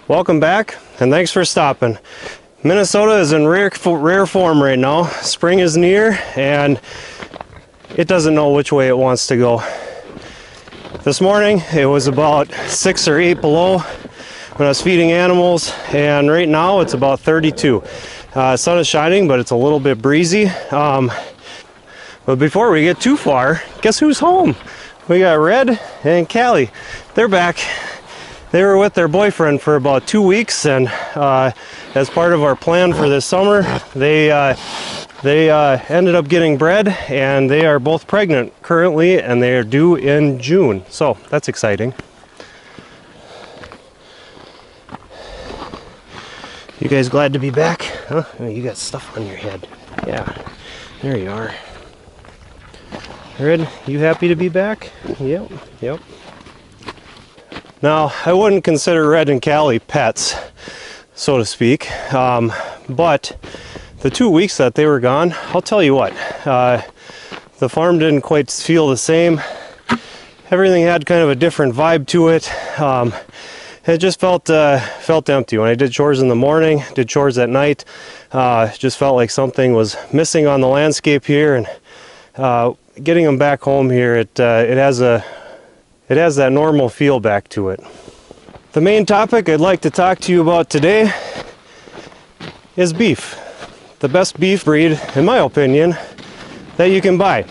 Welcome back, and thanks for stopping. Minnesota is in rare form right now. Spring is near, and it doesn't know which way it wants to go. This morning, it was about 6 or 8 below when I was feeding animals, and right now it's about 32. Sun is shining, but it's a little bit breezy. But before we get too far, guess who's home? We got Red and Callie. They're back. They were with their boyfriend for about 2 weeks, and as part of our plan for this summer, they ended up getting bred, and they are both pregnant currently, and they are due in June. So that's exciting. You guys glad to be back? Huh? Oh, you got stuff on your head. Yeah, there you are. Red, you happy to be back? Yep. Now, I wouldn't consider Red and Callie pets, so to speak, but the 2 weeks that they were gone, I'll tell you what, the farm didn't quite feel the same. Everything had kind of a different vibe to it. It just felt empty. When I did chores in the morning, did chores at night, just felt like something was missing on the landscape here, and getting them back home here, it has that normal feel back to it. The main topic I'd like to talk to you about today is beef. The best beef breed, in my opinion, that you can buy.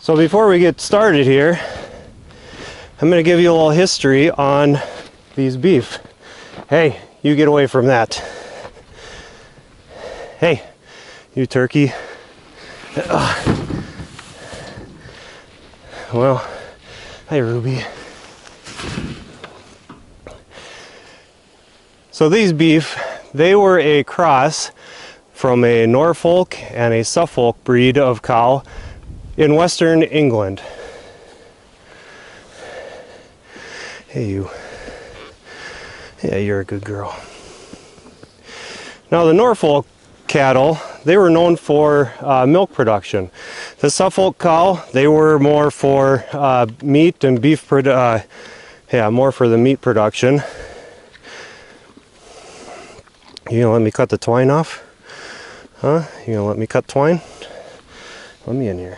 So before we get started here, I'm going to give you a little history on these beef. Hey, you get away from that. Hey, you turkey. Well, hi Ruby. So these beef, they were a cross from a Norfolk and a Suffolk breed of cow in Western England. Hey you. Yeah, you're a good girl. Now the Norfolk cattle, they were known for milk production. The Suffolk cow, they were more for meat and beef, more for the meat production. You gonna let me cut the twine off? Huh? You gonna let me cut twine? Let me in here.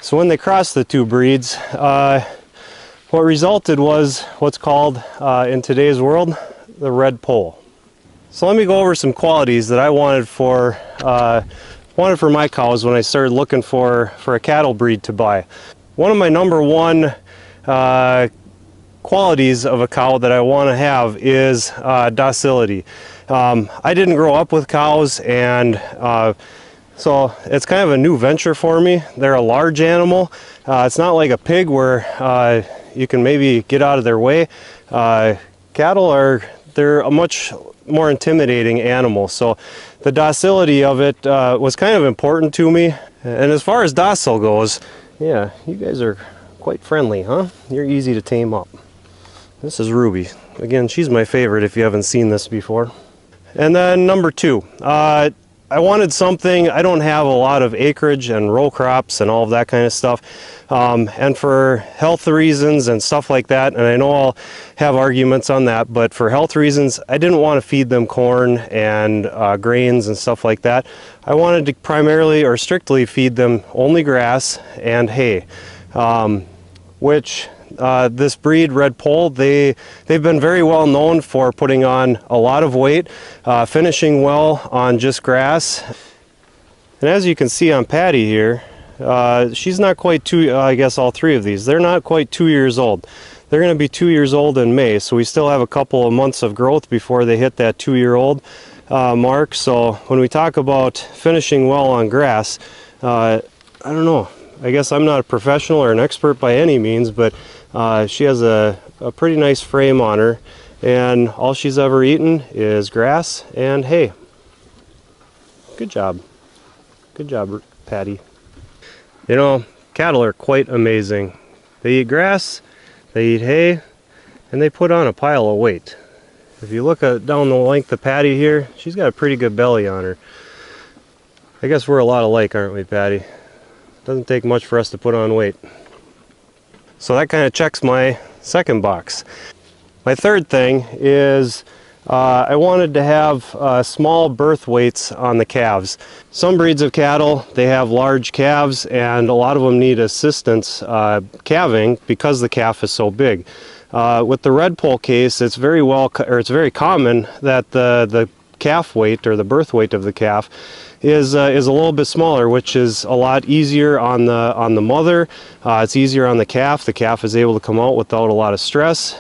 So when they crossed the two breeds, what resulted was what's called, in today's world, the red poll. So let me go over some qualities that I wanted for my cows when I started looking for a cattle breed to buy. One of my number one qualities of a cow that I want to have is docility. I didn't grow up with cows, and so it's kind of a new venture for me. They're a large animal. It's not like a pig where you can maybe get out of their way. Cattle they're a much more intimidating animal, so the docility of it was kind of important to me. And as far as docile goes, yeah, you guys are quite friendly, huh? You're easy to tame up. This is Ruby. Again, she's my favorite if you haven't seen this before. And then number two, I wanted something. I don't have a lot of acreage and row crops and all of that kind of stuff, and for health reasons and stuff like that, and I know I'll have arguments on that, but for health reasons, I didn't want to feed them corn and grains and stuff like that. I wanted to primarily or strictly feed them only grass and hay, which this breed, Red Poll, they've been very well known for putting on a lot of weight, finishing well on just grass. And as you can see on Patty here, she's not quite I guess all three of these, they're not quite 2 years old. They're going to be 2 years old in May, so we still have a couple of months of growth before they hit that 2-year-old mark. So when we talk about finishing well on grass, I don't know. I guess I'm not a professional or an expert by any means, but she has a pretty nice frame on her, and all she's ever eaten is grass and hay. Good job. Good job, Patty. You know, cattle are quite amazing. They eat grass, they eat hay, and they put on a pile of weight. If you look down the length of Patty here, she's got a pretty good belly on her. I guess we're a lot alike, aren't we, Patty? Doesn't take much for us to put on weight. So that kind of checks my second box. My third thing is I wanted to have small birth weights on the calves. Some breeds of cattle, they have large calves, and a lot of them need assistance calving because the calf is so big. With the red poll case, it's very common that the calf weight, or the birth weight of the calf, is a little bit smaller, which is a lot easier on the mother. It's easier on the calf. The calf is able to come out without a lot of stress.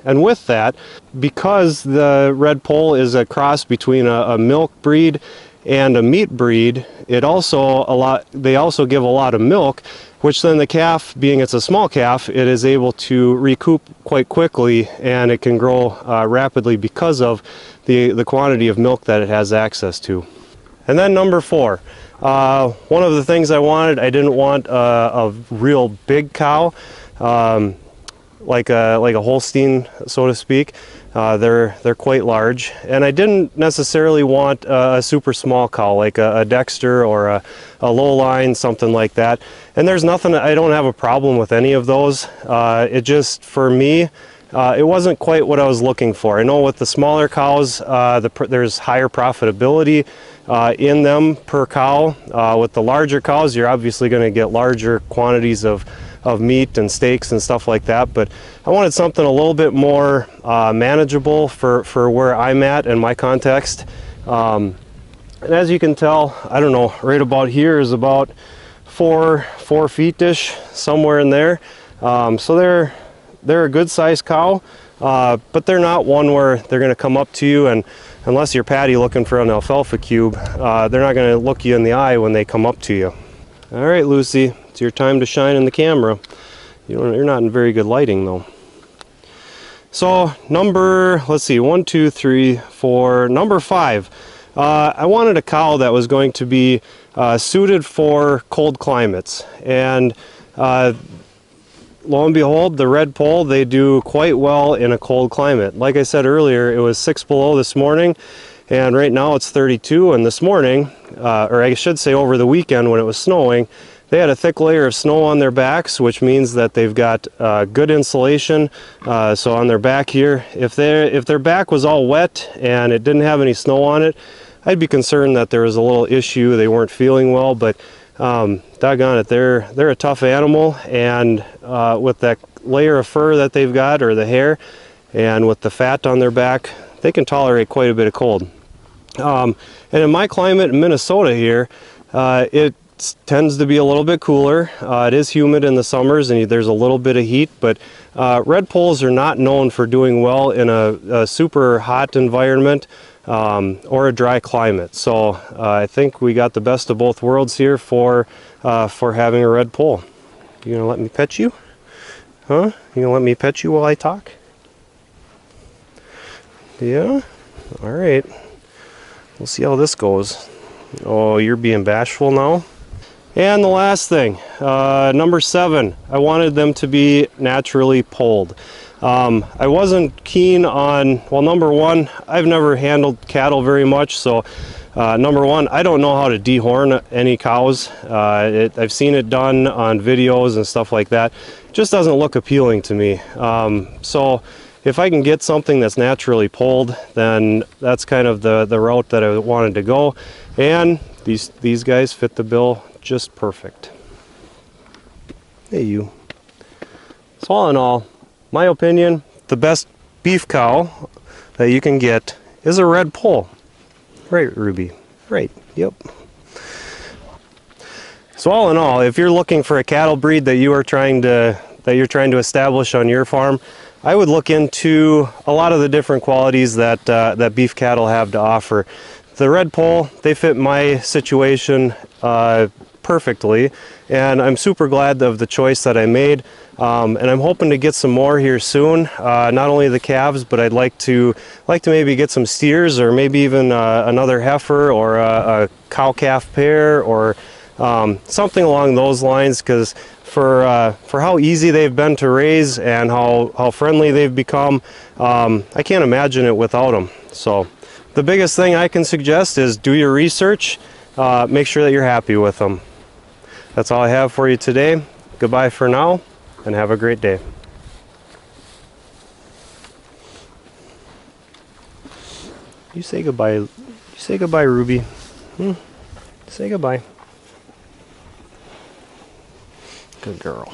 And with that, because the red poll is a cross between a milk breed and a meat breed, they also give a lot of milk, which then the calf, being it's a small calf, it is able to recoup quite quickly, and it can grow rapidly because of the quantity of milk that it has access to. And then number 4, one of the things I didn't want a real big cow. Like a Holstein, so to speak. They're quite large, and I didn't necessarily want a super small cow like a Dexter or a Lowline, something like that. And there's nothing, I don't have a problem with any of those. It just, for me, it wasn't quite what I was looking for. I know with the smaller cows, there's higher profitability in them per cow. With the larger cows, you're obviously going to get larger quantities of meat and steaks and stuff like that, but I wanted something a little bit more manageable for where I'm at in my context. And as you can tell, I don't know, right about here is about 4 feet-ish, somewhere in there. So they're a good sized cow, but they're not one where they're going to come up to you, and unless you're Patty looking for an alfalfa cube, they're not going to look you in the eye when they come up to you. All right, Lucy, it's your time to shine in the camera. You're not in very good lighting though. So let's see, 1, 2, 3, 4, number 5. I wanted a cow that was going to be suited for cold climates, and lo and behold, the red poll, they do quite well in a cold climate. Like I said earlier, it was 6 below this morning, and right now it's 32, and this morning, or I should say over the weekend when it was snowing, they had a thick layer of snow on their backs, which means that they've got good insulation. So on their back here, if their back was all wet and it didn't have any snow on it, I'd be concerned that there was a little issue, they weren't feeling well, but doggone it, they're a tough animal, and with that layer of fur that they've got, or the hair, and with the fat on their back, they can tolerate quite a bit of cold. And in my climate in Minnesota here, it tends to be a little bit cooler. It is humid in the summers and there's a little bit of heat, but red polls are not known for doing well in a super hot environment or a dry climate. So I think we got the best of both worlds here for having a red poll. You gonna let me pet you? Huh? You gonna let me pet you while I talk? Yeah? All right. We'll see how this goes. Oh, you're being bashful now? And the last thing, number 7, I wanted them to be naturally polled. I wasn't keen on, well, number 1, I've never handled cattle very much, so number 1, I don't know how to dehorn any cows. I've seen it done on videos and stuff like that. It just doesn't look appealing to me. So if I can get something that's naturally polled, then that's kind of the route that I wanted to go. And these guys fit the bill just perfect. Hey, you. So all in all, my opinion, the best beef cow that you can get is a red poll. Right, Ruby? Right, yep. So all in all, if you're looking for a cattle breed that you're trying to establish on your farm, I would look into a lot of the different qualities that beef cattle have to offer. The red poll, they fit my situation perfectly, and I'm super glad of the choice that I made. And I'm hoping to get some more here soon. Not only the calves, but I'd like to maybe get some steers, or maybe even another heifer, or a cow-calf pair, or something along those lines. Because for how easy they've been to raise and how friendly they've become, I can't imagine it without them. So the biggest thing I can suggest is do your research. Make sure that you're happy with them. That's all I have for you today. Goodbye for now, and have a great day. You say goodbye. You say goodbye, Ruby. Say goodbye. Good girl.